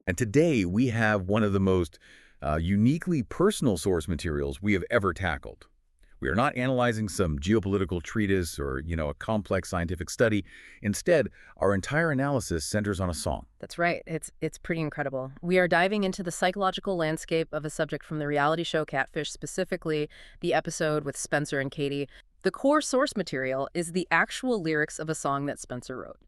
And today we have one of the most uniquely personal source materials we have ever tackled. We are not analyzing some geopolitical treatise or, a complex scientific study. Instead, our entire analysis centers on a song. That's right. It's pretty incredible. We are diving into the psychological landscape of a subject from the reality show Catfish, specifically the episode with Spencer and Katy. The core source material is the actual lyrics of a song that Spencer wrote.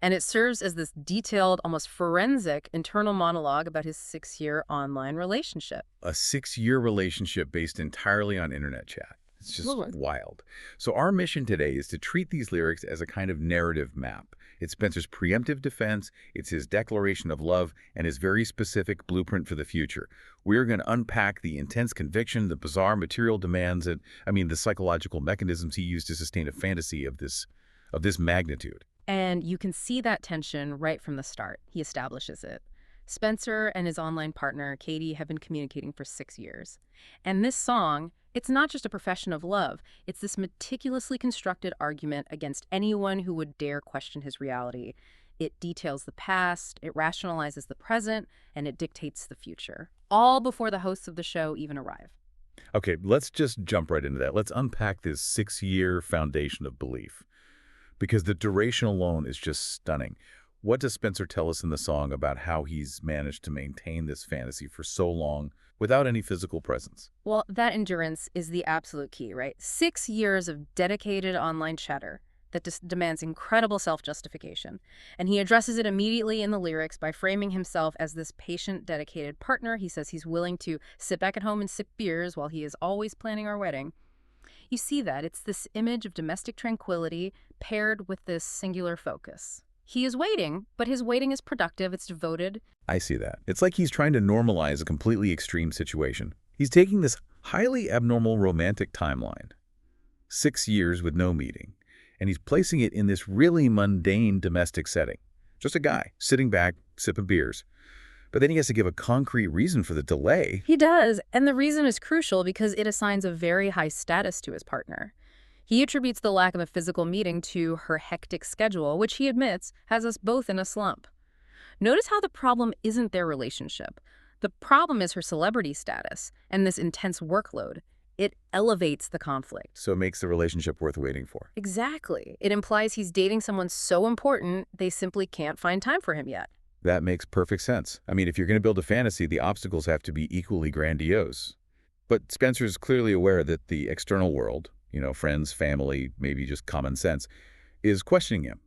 And it serves as this detailed, almost forensic internal monologue about his 6-year online relationship. A 6-year relationship based entirely on internet chat. It's just Absolutely. wild. So our mission today is to treat these lyrics as a kind of narrative map. It's Spencer's preemptive defense, it's his declaration of love, and his very specific blueprint for the future. We're going to unpack the intense conviction, the bizarre material demands, and, the psychological mechanisms he used to sustain a fantasy of this magnitude. And you can see that tension right from the start. He establishes it. Spencer and his online partner, Katy, have been communicating for 6 years. And this song, it's not just a profession of love. It's this meticulously constructed argument against anyone who would dare question his reality. It details the past, it rationalizes the present, and it dictates the future. All before the hosts of the show even arrive. Okay, let's just jump right into that. Let's unpack this 6-year foundation of belief, because the duration alone is just stunning. What does Spencer tell us in the song about how he's managed to maintain this fantasy for so long without any physical presence? Well, that endurance is the absolute key, right? 6 years of dedicated online chatter that demands incredible self-justification. And he addresses it immediately in the lyrics by framing himself as this patient, dedicated partner. He says he's willing to sit back at home and sip beers while he is always planning our wedding. You see that. It's this image of domestic tranquility paired with this singular focus. He is waiting, but his waiting is productive, it's devoted. I see that. It's like he's trying to normalize a completely extreme situation. He's taking this highly abnormal romantic timeline, 6 years with no meeting, and he's placing it in this really mundane domestic setting. Just a guy sitting back, sipping beers. But then he has to give a concrete reason for the delay. He does, and the reason is crucial because it assigns a very high status to his partner. He attributes the lack of a physical meeting to her hectic schedule, which he admits has us both in a slump. Notice how the problem isn't their relationship. The problem is her celebrity status and this intense workload. It elevates the conflict. So it makes the relationship worth waiting for. Exactly. It implies he's dating someone so important they simply can't find time for him yet. That makes perfect sense. If you're going to build a fantasy, the obstacles have to be equally grandiose. But Spencer's clearly aware that the external world, friends, family, maybe just common sense, is questioning him.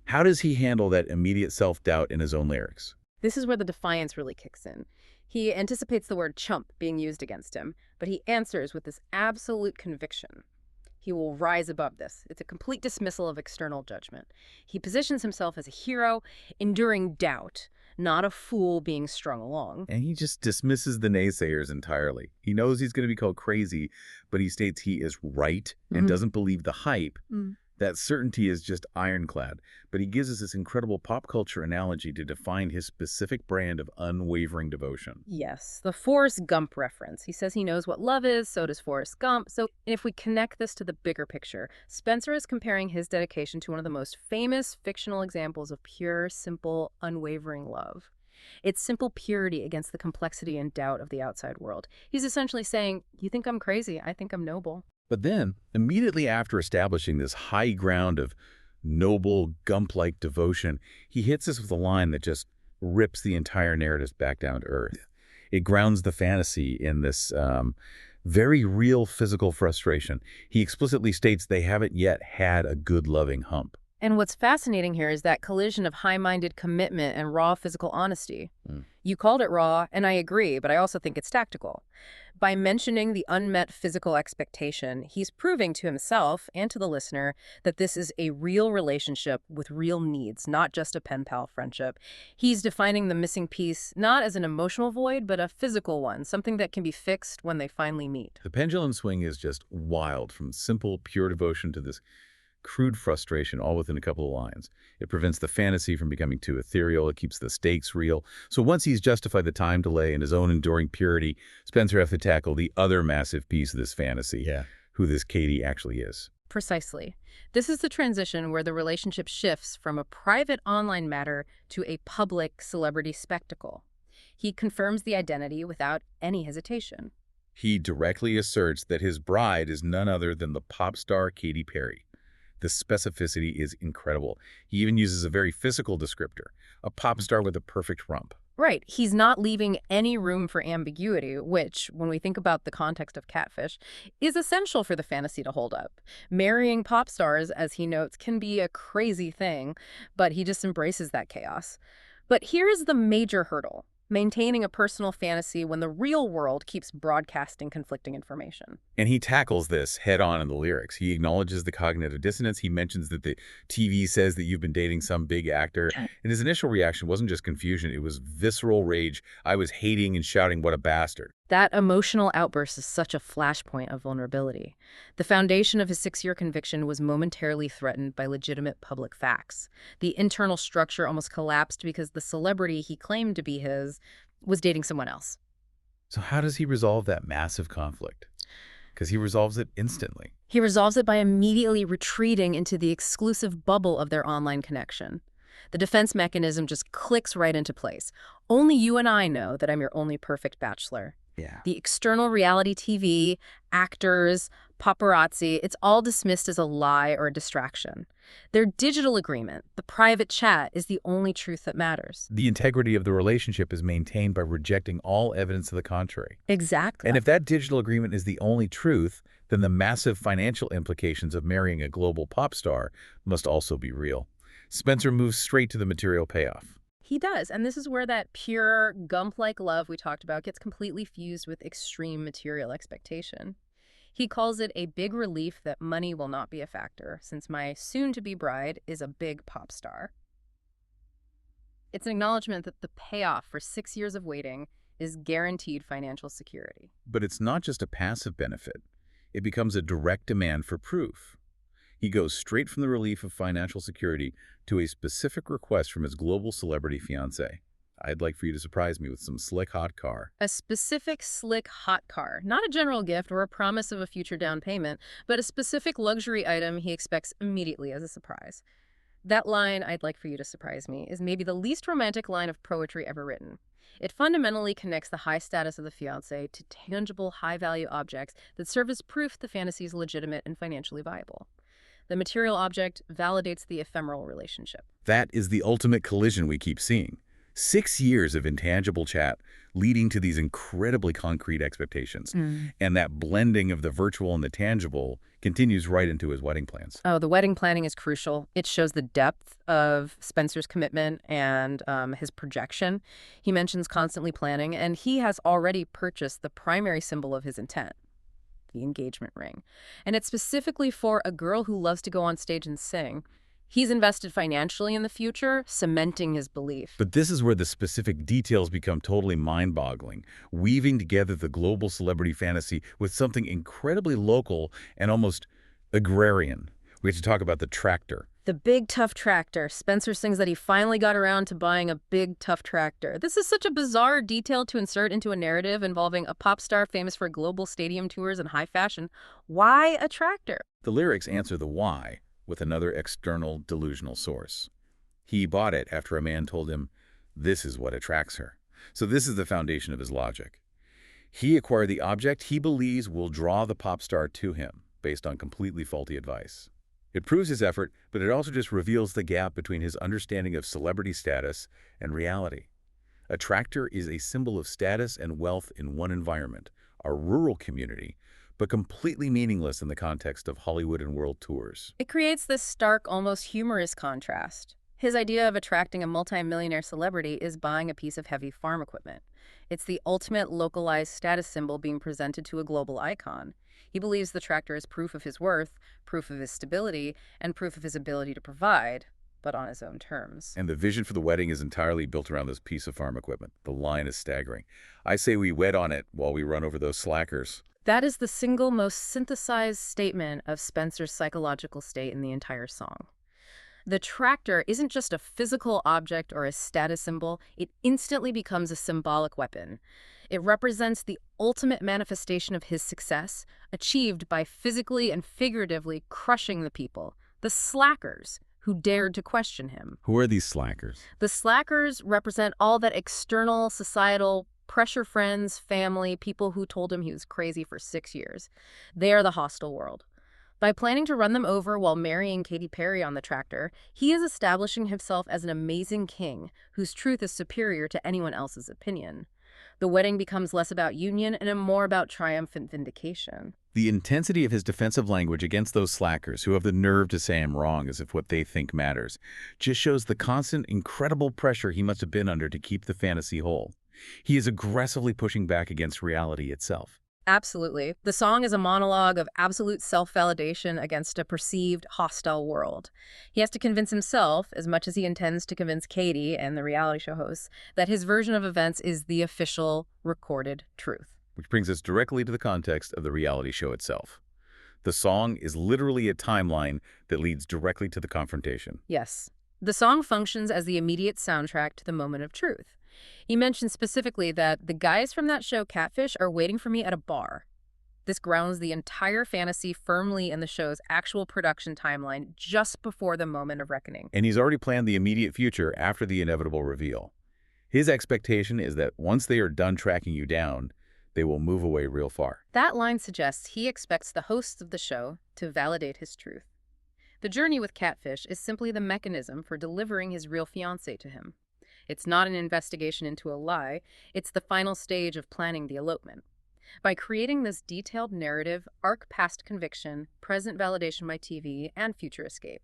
How does he handle that immediate self-doubt in his own lyrics? This is where the defiance really kicks in. He anticipates the word chump being used against him, but he answers with this absolute conviction. He will rise above this. It's a complete dismissal of external judgment. He positions himself as a hero, enduring doubt, not a fool being strung along. And he just dismisses the naysayers entirely. He knows he's going to be called crazy, but he states he is right and doesn't believe the hype. That certainty is just ironclad, but he gives us this incredible pop culture analogy to define his specific brand of unwavering devotion. Yes, the Forrest Gump reference. He says he knows what love is, so does Forrest Gump. So if we connect this to the bigger picture, Spencer is comparing his dedication to one of the most famous fictional examples of pure, simple, unwavering love. It's simple purity against the complexity and doubt of the outside world. He's essentially saying, you think I'm crazy, I think I'm noble. But then, immediately after establishing this high ground of noble, Gump-like devotion, he hits us with a line that just rips the entire narrative back down to earth. It grounds the fantasy in this very real physical frustration. He explicitly states they haven't yet had a good, loving hump. And what's fascinating here is that collision of high-minded commitment and raw physical honesty. You called it raw, and I agree, but I also think it's tactical. By mentioning the unmet physical expectation, he's proving to himself and to the listener that this is a real relationship with real needs, not just a pen-pal friendship. He's defining the missing piece not as an emotional void, but a physical one, something that can be fixed when they finally meet. The pendulum swing is just wild, from simple, pure devotion to this crude frustration, all within a couple of lines. It prevents the fantasy from becoming too ethereal. It keeps the stakes real. So once he's justified the time delay and his own enduring purity, Spencer has to tackle the other massive piece of this fantasy, who this Katy actually is. Precisely. This is the transition where the relationship shifts from a private online matter to a public celebrity spectacle. He confirms the identity without any hesitation. He directly asserts that his bride is none other than the pop star Katy Perry. The specificity is incredible. He even uses a very physical descriptor, a pop star with a perfect rump. Right. He's not leaving any room for ambiguity, which, when we think about the context of Catfish, is essential for the fantasy to hold up. Marrying pop stars, as he notes, can be a crazy thing, but he just embraces that chaos. But here's the major hurdle: maintaining a personal fantasy when the real world keeps broadcasting conflicting information. And he tackles this head on in the lyrics. He acknowledges the cognitive dissonance. He mentions that the TV says that you've been dating some big actor. And his initial reaction wasn't just confusion, it was visceral rage. I was hating and shouting, "What a bastard." That emotional outburst is such a flashpoint of vulnerability. The foundation of his 6-year conviction was momentarily threatened by legitimate public facts. The internal structure almost collapsed because the celebrity he claimed to be his was dating someone else. So how does he resolve that massive conflict? Because he resolves it instantly. He resolves it by immediately retreating into the exclusive bubble of their online connection. The defense mechanism just clicks right into place. Only you and I know that I'm your only perfect bachelor. Yeah. The external reality TV, actors, paparazzi, it's all dismissed as a lie or a distraction. Their digital agreement, the private chat, is the only truth that matters. The integrity of the relationship is maintained by rejecting all evidence to the contrary. Exactly. And if that digital agreement is the only truth, then the massive financial implications of marrying a global pop star must also be real. Spencer moves straight to the material payoff. He does, and this is where that pure, Gump-like love we talked about gets completely fused with extreme material expectation. He calls it a big relief that money will not be a factor, since my soon-to-be bride is a big pop star. It's an acknowledgement that the payoff for 6 years of waiting is guaranteed financial security. But it's not just a passive benefit. It becomes a direct demand for proof. He goes straight from the relief of financial security to a specific request from his global celebrity fiancé. I'd like for you to surprise me with some slick hot car. A specific slick hot car, not a general gift or a promise of a future down payment, but a specific luxury item he expects immediately as a surprise. That line, "I'd like for you to surprise me," is maybe the least romantic line of poetry ever written. It fundamentally connects the high status of the fiancé to tangible, high-value objects that serve as proof the fantasy is legitimate and financially viable. The material object validates the ephemeral relationship. That is the ultimate collision we keep seeing. 6 years of intangible chat leading to these incredibly concrete expectations. And that blending of the virtual and the tangible continues right into his wedding plans. Oh, the wedding planning is crucial. It shows the depth of Spencer's commitment and his projection. He mentions constantly planning, and he has already purchased the primary symbol of his intent, the engagement ring. And it's specifically for a girl who loves to go on stage and sing. He's invested financially in the future, cementing his belief. But this is where the specific details become totally mind-boggling, weaving together the global celebrity fantasy with something incredibly local and almost agrarian. We have to talk about the tractor. The big, tough tractor. Spencer sings that he finally got around to buying a big, tough tractor. This is such a bizarre detail to insert into a narrative involving a pop star famous for global stadium tours and high fashion. Why a tractor? The lyrics answer the why with another external delusional source. He bought it after a man told him, "This is what attracts her." So this is the foundation of his logic. He acquired the object he believes will draw the pop star to him, based on completely faulty advice. It proves his effort, but it also just reveals the gap between his understanding of celebrity status and reality. A tractor is a symbol of status and wealth in one environment, a rural community, but completely meaningless in the context of Hollywood and world tours. It creates this stark, almost humorous contrast. His idea of attracting a multimillionaire celebrity is buying a piece of heavy farm equipment. It's the ultimate localized status symbol being presented to a global icon. He believes the tractor is proof of his worth, proof of his stability, and proof of his ability to provide, but on his own terms. And the vision for the wedding is entirely built around this piece of farm equipment. The line is staggering. I say we wed on it while we run over those slackers. That is the single most synthesized statement of Spencer's psychological state in the entire song. The tractor isn't just a physical object or a status symbol, it instantly becomes a symbolic weapon. It represents the ultimate manifestation of his success, achieved by physically and figuratively crushing the people, the slackers, who dared to question him. Who are these slackers? The slackers represent all that external, societal pressure, friends, family, people who told him he was crazy for 6 years. They are the hostile world. By planning to run them over while marrying Katy Perry on the tractor, he is establishing himself as an amazing king whose truth is superior to anyone else's opinion. The wedding becomes less about union and more about triumphant vindication. The intensity of his defensive language against those slackers who have the nerve to say I'm wrong as if what they think matters just shows the constant, incredible pressure he must have been under to keep the fantasy whole. He is aggressively pushing back against reality itself. Absolutely. The song is a monologue of absolute self-validation against a perceived hostile world. He has to convince himself, as much as he intends to convince Katy and the reality show hosts, that his version of events is the official, recorded truth. Which brings us directly to the context of the reality show itself. The song is literally a timeline that leads directly to the confrontation. Yes. The song functions as the immediate soundtrack to the moment of truth. He mentions specifically that the guys from that show, Catfish, are waiting for me at a bar. This grounds the entire fantasy firmly in the show's actual production timeline just before the moment of reckoning. And he's already planned the immediate future after the inevitable reveal. His expectation is that once they are done tracking you down, they will move away real far. That line suggests he expects the hosts of the show to validate his truth. The journey with Catfish is simply the mechanism for delivering his real fiancée to him. It's not an investigation into a lie, it's the final stage of planning the elopement. By creating this detailed narrative, arc past conviction, present validation by TV, and future escape,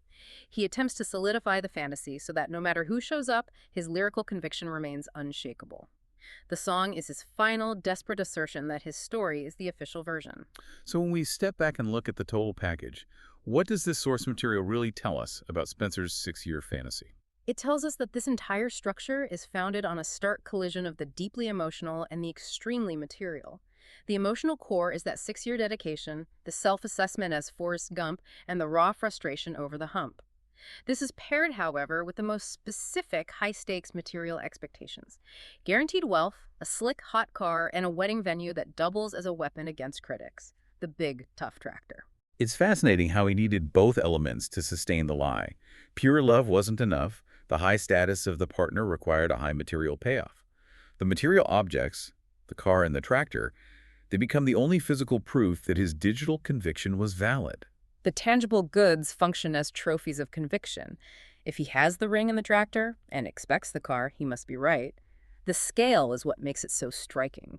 he attempts to solidify the fantasy so that no matter who shows up, his lyrical conviction remains unshakable. The song is his final, desperate assertion that his story is the official version. So when we step back and look at the total package, what does this source material really tell us about Spencer's 6-year fantasy? It tells us that this entire structure is founded on a stark collision of the deeply emotional and the extremely material. The emotional core is that 6-year dedication, the self-assessment as Forrest Gump, and the raw frustration over the hump. This is paired, however, with the most specific high-stakes material expectations. Guaranteed wealth, a slick, hot car, and a wedding venue that doubles as a weapon against critics. The big, tough tractor. It's fascinating how he needed both elements to sustain the lie. Pure love wasn't enough. The high status of the partner required a high material payoff. The material objects, the car and the tractor, they become the only physical proof that his digital conviction was valid. The tangible goods function as trophies of conviction. If he has the ring and the tractor, and expects the car, he must be right. The scale is what makes it so striking.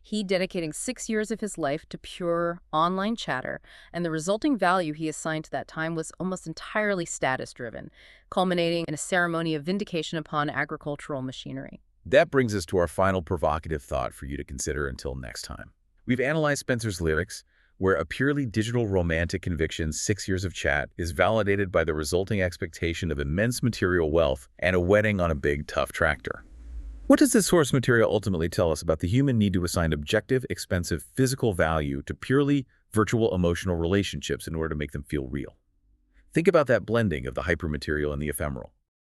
He dedicating 6 years of his life to pure online chatter, and the resulting value he assigned to that time was almost entirely status-driven, culminating in a ceremony of vindication upon agricultural machinery. That brings us to our final provocative thought for you to consider until next time. We've analyzed Spencer's lyrics, where a purely digital romantic conviction, 6 years of chat, is validated by the resulting expectation of immense material wealth and a wedding on a big, tough tractor. What does this source material ultimately tell us about the human need to assign objective, expensive, physical value to purely virtual emotional relationships in order to make them feel real? Think about that blending of the hypermaterial and the ephemeral.